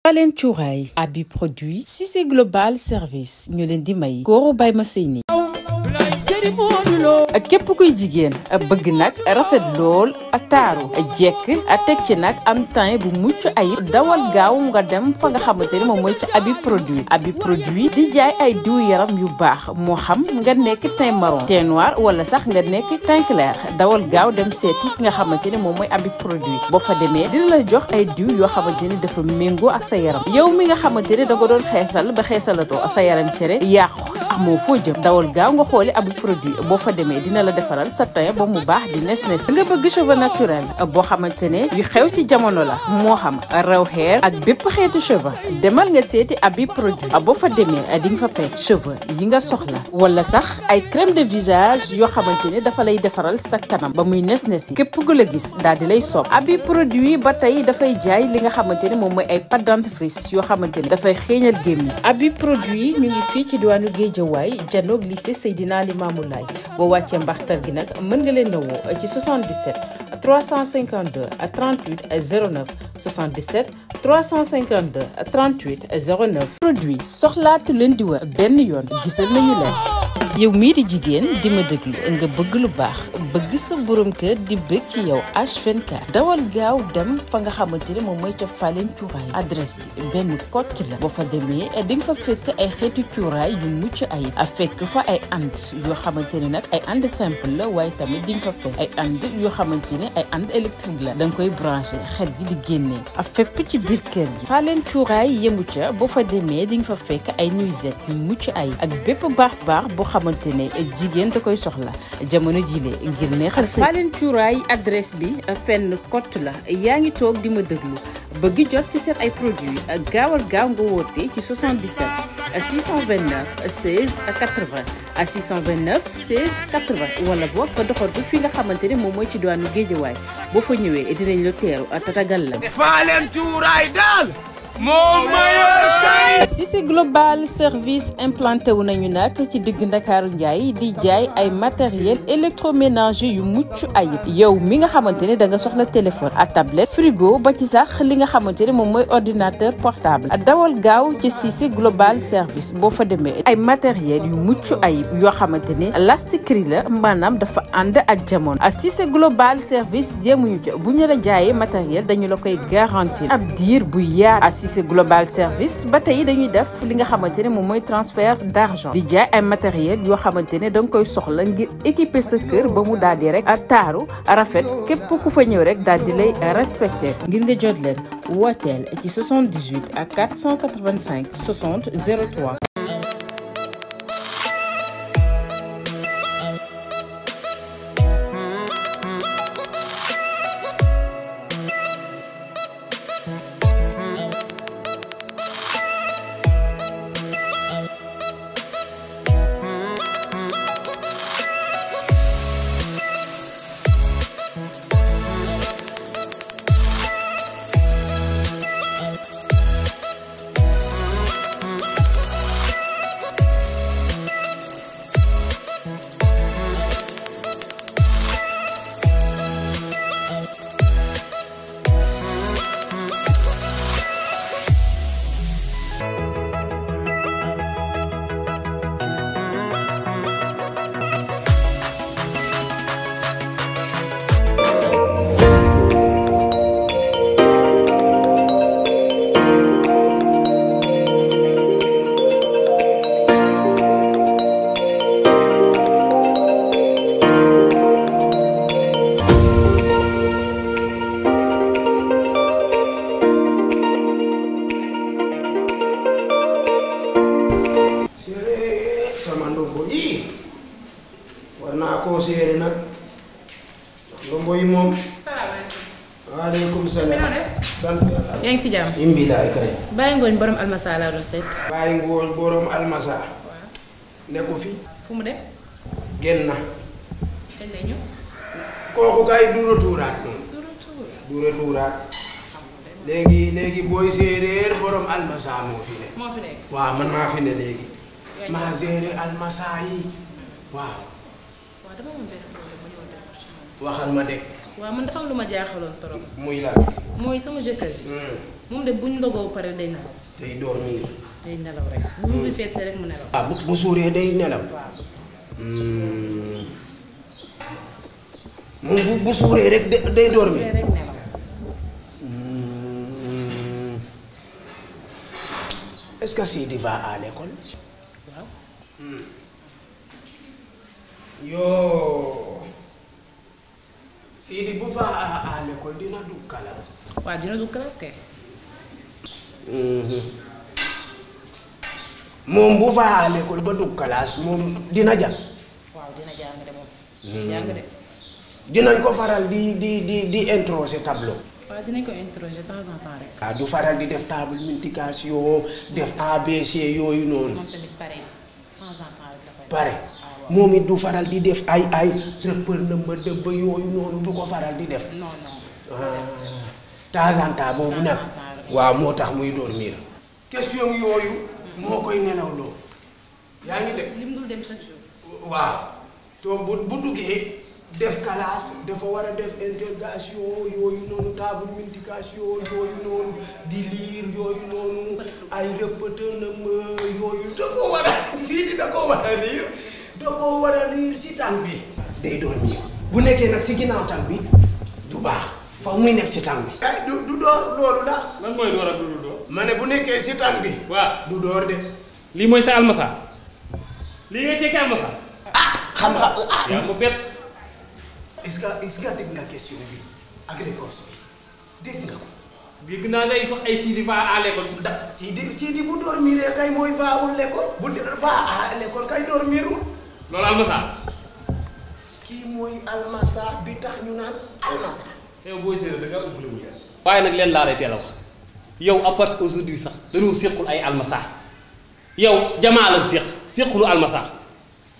Falen cuuraay abi produit Cissé Global Service ñu leen di may góoru bay ma sëy ni képp kuy jigéen bëgg nag rafet lool taaru jekk teg ci nag am teint bu mucc ayib dawal gaaw nga dem fa nga xamante ni moom mooy ci abi produit di jaay ay diw yaram yu baax moo xam nga nekk teint marron teint noir wala sax nga nekk teint clair dawal gaaw dem seeti nga xamante ni moom mooy abi produit boo fa demee dina la jox ay diw yoo xamante ni dafa méngoo ak sa yaram yow mi nga xamante ni da nga doon xeesal ba xeesalatoo sa yaram cere yàqu amoo foo jëm dawal gaaw nga xooli abi produit boo fa demee dina la defaral sa teint ba mu baax di nes nga bëgg cheveux naturel boo xamante ne yu xew ci jamono la moo xam raw hair ak bépp xeetu cheveux demal nga seeti abi produit boo fa demee di nga fa fekk cheveux yi nga soxla wala sax ay crème de visage yoo xamante ne dafa lay defaral sa kanam ba muy nes yi képp ku la gis daal di lay sopp abi produit ba tey dafay jaay li nga xamante ne moom mooy ay pâte dentifrice yoo xamante ne dafay xeeñal gémmiñ abi produit mi ngi fii ci diwaanu Guédiawaye janoog lycée Seydina Limamou Laye boo wàccee mbaxtal gi nag mën nga leen a woo ci 77 352 38 09 77 352 38 09 produit soxlaatu leen di wër benn yoon gisal nañu leen. yow mii di jigéen di ma déglu nga bëgg lu baax bëgg sa borom kër di bëgg ci yow H24 dawal gaaw dem fa nga xamante ne moom mooy ca Falen cuuraay adresse bi benn kott la boo fa demee di nga fa fekk ay xeetu cuuraay yu mucc ayib a fekk fa ay and yoo xamante ne nag ay and simple la waaye tamit di nga fa fekk ay and yoo xamante ne ay and électrique la da nga koy branché xet gi di génnee a fépp ci biir kër gi Falen cuuraay yemu ca boo fa demee di nga fa fekk ay nuisette yu mucc ayib ak bépp baax boo xamante ne jigéen da koy soxla jamono jile ngir neexal sa Falen cuuraay adresse bi fenn kott la yaa ngi toog di ma déglu bëgg jot ci seen ay produits gaawal gaaw nga woote ci 77 629 16 80 629 16 80 wala boog nga doxantu fi nga xamante ne moom mooy ci diwaanu Guédiawaye boo fa ñëwee dinañ la teeru tatagal la. Falen cuuraay daal moo mayor kay. Cissé Global Service implanté wu nañu nag ci digg Ndakaaru Njaay di jaay ay matériel électroménager yu mucc ayib yow mi nga xamante ne da nga soxla téléphone à tablette frigo ba ci sax li nga xamante ne moom mooy ordinateur portable dawal gaaw ci Cissé Global Service boo fa demee ay matériel yu mucc ayib yoo xamante ne lastikri la maanaam dafa ànd ak jamono Cissé Global Service jéemuñu ca bu ñu la jaayee matériel dañu la koy garantir ab diir bu yaatu Cissé Global Service ba tey dañuy def li nga xamante ne moom mooy transfert d'argent di jaay ay matériel yoo xamante ne da nga koy soxla ngir équiper sa kër ba mu daal di rek taaru rafet képp ku fa ñëw rek daal di lay respecté ngir nga jot leen wooteel ci 78 ak 485 60 03. Séeréer nag Lombo yi moom. salaamaaleykum. waaleykum salaam. sant yàlla. yaa ngi ci jàmm. imbi laay kay. bàyyi ngooñ borom almasa laa doon seet. bàyyi ngooñ borom almasa. waaw. nekku fi. fu mu de. génn na. kañ lay ñëw. kooku kay du retouraat noonu. du retour. du retouraat. léegi booy séeréer borom almasa moo fi ne. moo fi nekk. waaw man maa fi ne léegi. yaa maa séeréer almasa yi waaw. waaw dama amoon benn problème ma ñëwoon defar ci moom. waxal ma dégg. waaw man dafa am lu ma jaaxaloon trop. muy la. mooy sama jëkkër moom de buñ ndogoo pare day nelaw. day dormir. day nelaw rek bu ñu feesee rek mu nelaw. ah bu suuree day nelaw. moom bu suuree rek day dormir. rek nelaw. est-ce que Sidi va à l'école? waaw. yoo Sidi bu va à l'école dina dugg classe. waaw dina dugg classe kay. moom bu va à l'école ba dugg classe moom dina jàng. waaw dina jàng de moom. jàng de. dinañ ko faral di introsé tableau. waaw dinañ ko interroger temps en temps rek. ah du faral di def table multiplication def ABC yooyu noonu. moom tamit pare temps en temps rek dafay. pare moom it du faral di def ay rëppër nëmba dëbba yooyu noonu du ko faral di def. non non. temps en temps boobu nag. waaw moo tax muy dormir. question yooyu. moo koy nelaw loo. yaa ngi dégg. lim dul dem chaque jour. waaw to bu duggee def classe dafa war a def interrogation yooyu noonu table multiplication yooyu noonu di lire yooyu noonu ay répétënam yooyu da koo war a Sidi da koo war a lire da koo war a lire si tànk bi day dormir bu nekkee nag si ginnaaw tànk bi du baax fa muy nekk si tànk bi du door loolu la lan mooy door ak du door. ma ne bu nekkee si tànk bi waaw du door de lii mooy sa almasa lii ngay tekki almasa. xam nga yaa ma bett. est-ce que dégg nga question bi ak réponse bi dégg nga ko. dégg naa ngay sox ay Sidi va à l'école. Sidi bu dormir kay mooy vaawul l'école bu va à l'école kay dormirul. loolu almasa. kii mooy almasa bi tax ñu naan almasa. yow booy séeréer da ngaa ëpp lu mu leen. waaye nag leen laa lay teel a wax yow à part aujourd'hui sax dañoo séqul ay almasa yow jamaa la séqulu almasa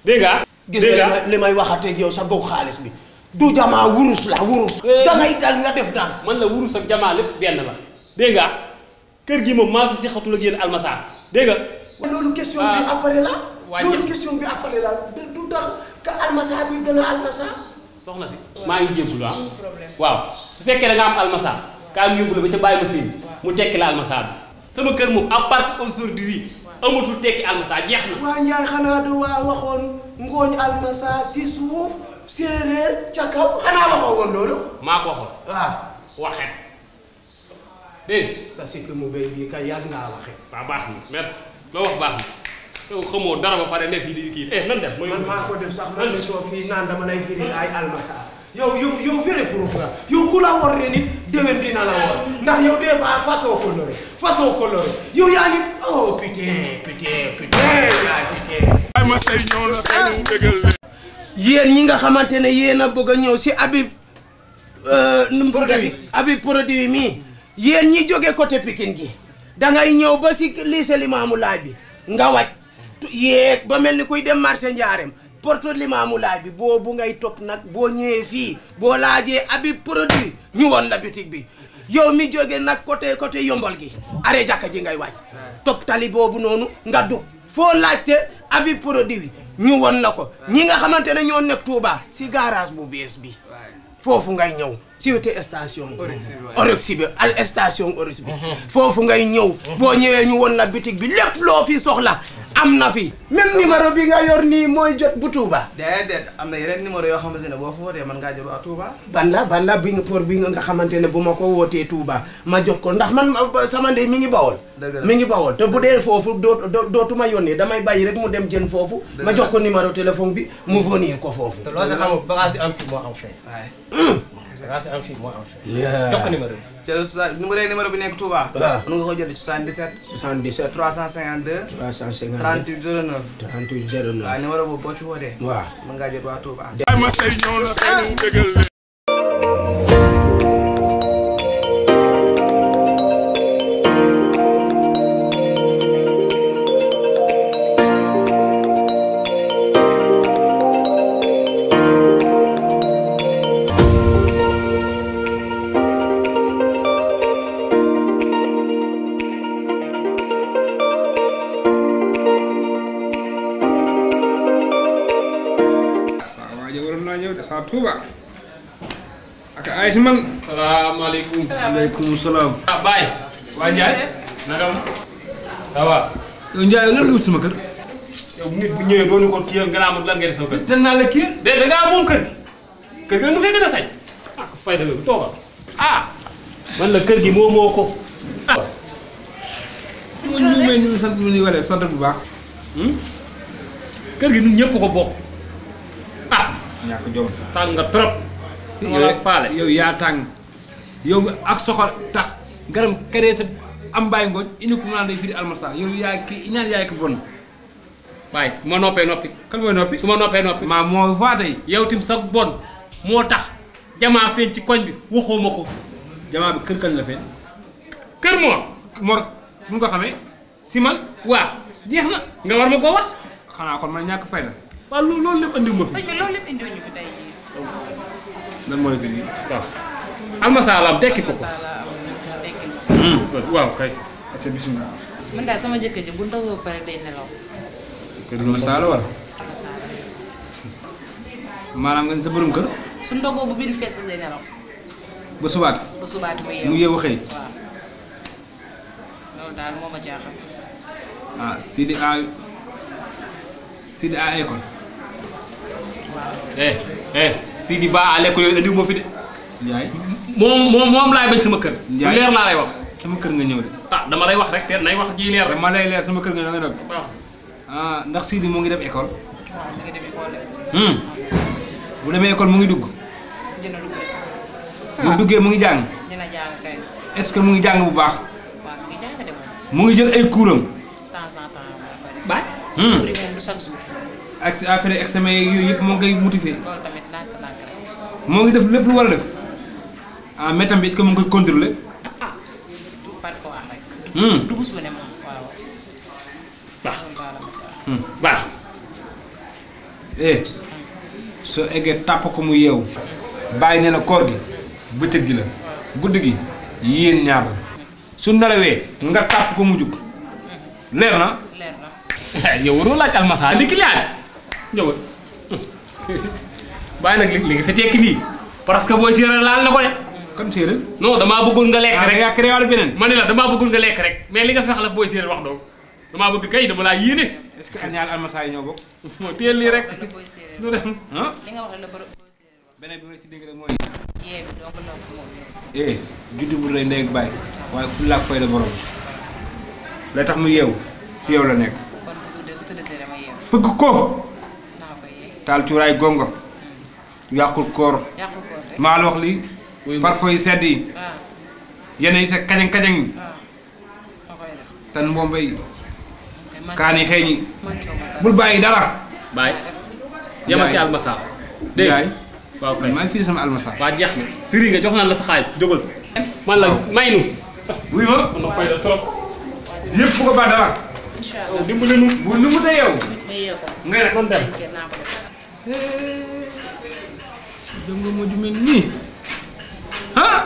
dégg nga. gis nga li may waxateeg yow sa bokk xaalis bi. du jamaa wurus la wurus. dangay dal nga def daal. man la wurus ak jamaa lépp benn la dégg nga kër gi moom maa fi si xatul ak yéen almasa dégg nga. loolu question bi après la. waa loolu question bi après la du tax ka almasa bi gën a almasa. soxna si maa ngi jébbulu waaw su fekkee da nga am almasa kaa mu yóbbu la ba ca bàyyi ma seen mu tekki la almasa bi sama kër moom à part aujourd'hui amatul tekki almasa jeex na. waa Njaay xanaa du waa waxoon ngooñ almasa si suuf. séeréer ca kaw xanaa waxoo woon loolu. maa ko waxoon. waaw waxet dégg ça c'est que mu béy bii kay yàgg ngaa waxee. waaw baax na merci loo wax baax na yow xamoo dara ba pare ne fii di kii nan dem. man maa ko def sax man de toog fii naan dama lay firi ay almasa. yow fere pour yow ku la war ren it déwén dina la war ndax yow des fois façon coloré yow yaa ngi oh putain. yéen ñi nga xamante ne yéen a bëgg a ñëw si Habib Habib produit mii yéen ñi jóge côté Pikine gi dangay ñëw ba si lycée Limamou Laye bi nga wàcc yéeg ba mel ni kuy dem marché Ndiarème porte Limamou Laye bi boobu ngay topp nag boo ñëwee fii boo laajee Habib produit ñu woon la boutique bi yow mi jóge nag côté yombol gi arrêt jàkka ji ngay wàcc topp tali boobu noonu nga dugg foo laajte Habib produit bi ñu won la ko ñi nga xamante ne ñoo nekk Touba si garage bu bees bi foofu ngay ñëw si wetu station Oryx bi station Oryx bi foofu ngay ñëw boo ñëwee ñu won la boutique bi lépp loo fi soxla am na fi même numéro bi nga yor nii mooy jot bu Touba. déedéet am na yeneen numéro yoo xamante ne boo fa wootee mën ngaa jot waa Touba. ban la bi nga pour bi nga xamante ne bu ma ko wootee Touba ma jot ko ndax man sama ndey mi ngi bawol mi ngi bawol te bu dee foofu dootuma yónnee damay bàyyi rek mu dem jën foofu ma jox ko numéro téléphone bi mu venir ko foofu. te loolu nga xam bagage yi am fii moo am fee. waaye bagage yi am fii moo am fee. jox ko numéro bi. jël numéro bi nekk Touba. waaw mën nga ko jël 77. 352. 38 09. 38 09. waaw numéro boobu boo ci wootee. waaw mën ngaa jot waa Touba. Touba ak ak ay si man. salaamaaleykum. waaleykum salaam. ah Baye. waa Ndiaye. naka ça va. yow Ndiaye lan la wut sama kër. yow nit bu ñëwee doonu ko kii nga naan lan ngeen def sama kër. dem naa la kii. de da ngaa moom kër gi. kër gi nga fay gën a sañ. ah ko fay dëgg toogal. ah. man la kër gi moo ko. ah. ñu may ñu sant ñu wala sant bu baax. kër gi ñun ñëpp ko bokk. ah. ñàkk jom. tàng nga trop. yow yaa tàng. yow ak soxal tax garam këree sa am bàyyi ngooñ indi ko mu naan day firi almasa yow yaa kii ñaan yaay ko bon. waaye su ma noppee noppi. kan mooy noppi. su ma noppee noppi. maa moo faa tey. yow tim sax bon moo tax jamaa feeñ ci koñ bi waxoo ma ko. jamaa bi kër kañ la feeñ. kër Mor fu nga ko xamee si man. waaw jeex na nga war ma koo wax. xanaa kon man ñàkk fayda. waaw loolu lépp andi ma fi. sëñ bi loolu lépp indiwuñu fi tey jii. lan moo la fi nii. waaw. almasalaam tekki ko ko. waaw kay. te bisimilah. man daal sama jëkkër ji bu ndogoo pare day nelaw. kër gi masaala wala. maanaam nga sa borom kër. su ndogoo bu biir fees day nelaw. ba subaati. ba subaati mu yeewu mu yeewu xëy. waaw loolu daal moo ma jaaxal. ah Sidi à école. Sidi Ba à l'école yooyu andiwuma fi de. Ndiaye. moom laay bañ sama kër. Ndiaye leer laa lay wax. sama kër nga ñëw de. ah dama lay wax rek te nay wax ji leer rek. ma lay leer sama kër nga nga dog. waaw. ah ndax Sidi moo ngi dem école. waaw mu ngi dem école de. bu demee école mu ngi dugg. dina dugg rek. bu duggee mu ngi jàng. dina jàng kay. est-ce que mu ngi jàng bu baax. waaw mu ngi jàng de moom. mu ngi jël ay couram. temps en temps moo koy def. Baye. cours yi moom du chaque jour. ak affaire examen yeeg yooyu yëpp moo ngi koy motivé. loolu tamit ndànk-ndànk rek. moo ngi def lépp lu war a def. ah mais tamit it que mu ngi koy contrôler. tout parfois rek. du bés bu ne moom waaw. baax loolu daal la ma ci wax. baax. soo eggee tàpp ko mu yeewu. bàyyi ne la koor gi bëccëg gi la. guddi gi yéen ñaar la. su nelawee nga tàpp ko mu jug. leer na. leer na. yow waroo laaj almasa ndi client ñëwal. bàyyi nag li nga fi tekki nii parce que booy séeréer laal na ko de. kan séeréer. non damaa bëggoon nga lekk rek. yaa créé wala beneen. ma ne la damaa bëggoon nga lekk rek mais li nga fex la booy séeréer wax doo damaa bëgg kay dama laa yéene. est-ce que ñaari almasa yi ñoo bokk. moo teel lii rek. li booy séeréer du dem ah. li nga wax la booy séeréer wax. beneen bi ma ci dégg rek mooy. yee bi donc la moom. juddu bu rëy ndey ak bàyyi waaye fu laak fay la borom lay tax mu yeewu ci yow la nekk. kon bu tëddee dama yeewu. fëgg ko. naa ko yee. taal cuuraay gongo. yàqul koor. yàqul ko de. maa la wax lii. parfum yi sedd yi. waaw yenn yi sa kañang kañang yi. waaw moo koy def. tan mbomba yi. man kaan yi xeeñ yi. man coow ma bul bàyyi dara. Baye yamal ci almasa. dégg nga waaw kay maa ngi fii sama almasa. waa jeex na firi nga jox naan la sa xaalis jógal man la may nu wuy ma. man na fay la trop yëpp bu ko baax dara. incha allah dimbali nu bu nu mu tee yow. ma yee ko. ngay def man dem kii naa ko def. jëm nga ma ju mel nii. ah.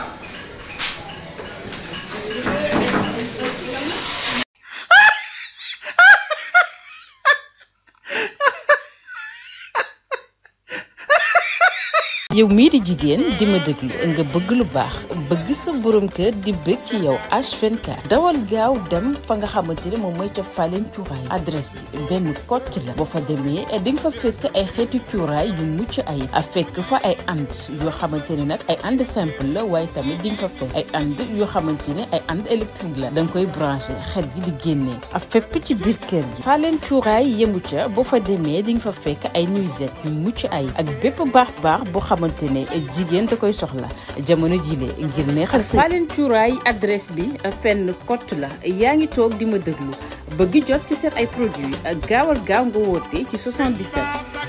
yow mii di jigéen di ma déglu nga bëgg lu baax bëgg sa borom kër di bëgg ci yow H24 dawal gaaw dem fa nga xamante ne moom mooy ca Falen cuuraay adresse bi benn kott la boo fa demee di nga fa fekk ay xeetu cuuraay yu mucc ay fekk fa ay and yoo xamante ne nag ay and simple la waaye tamit di nga fa fekk ay and yoo xamante ne ay and électrique la da nga koy branché xet gi di génnee fépp ci biir kër gi Falen cuuraay yemu ca boo fa demee di nga fa fekk ay nuisette yu mucc ay ak bépp baax boo xamante ne jigéen da koy soxla jamono jile ngir neexal sa Falen cuuraay adresse bi fenn kott la yaa ngi toog di ma déglu bëgg jot ci seen ay produits gaawal gaaw nga woote ci 77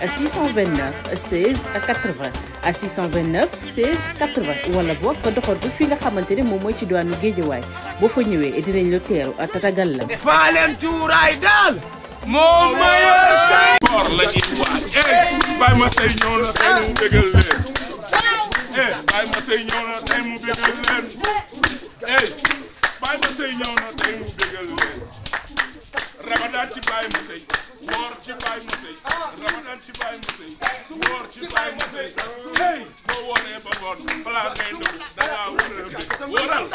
629 16 80 629 16 80 wala boog nga doxantu fi nga xamante ne moom mooy ci diwaanu Géejawaay boo fa ñëwee dinañ la teeru tatagal la. Falen cuuraay daal moo mayal kay. koor la ñuy waaj Baye Massey ñëw na tey mu bégal leen Baye Massey ñëw na tey mu bégal leen Baye Massey ñëw na tey mu bégal leen Ramadan ci bàyyi ma sëy woor ci bàyyi ma sëy Ramadan ci bàyyi ma sëy woor ci bàyyi ma sëy hey boo wooree ba ngoon balaa ngay ndogu da ngaa war a wóoral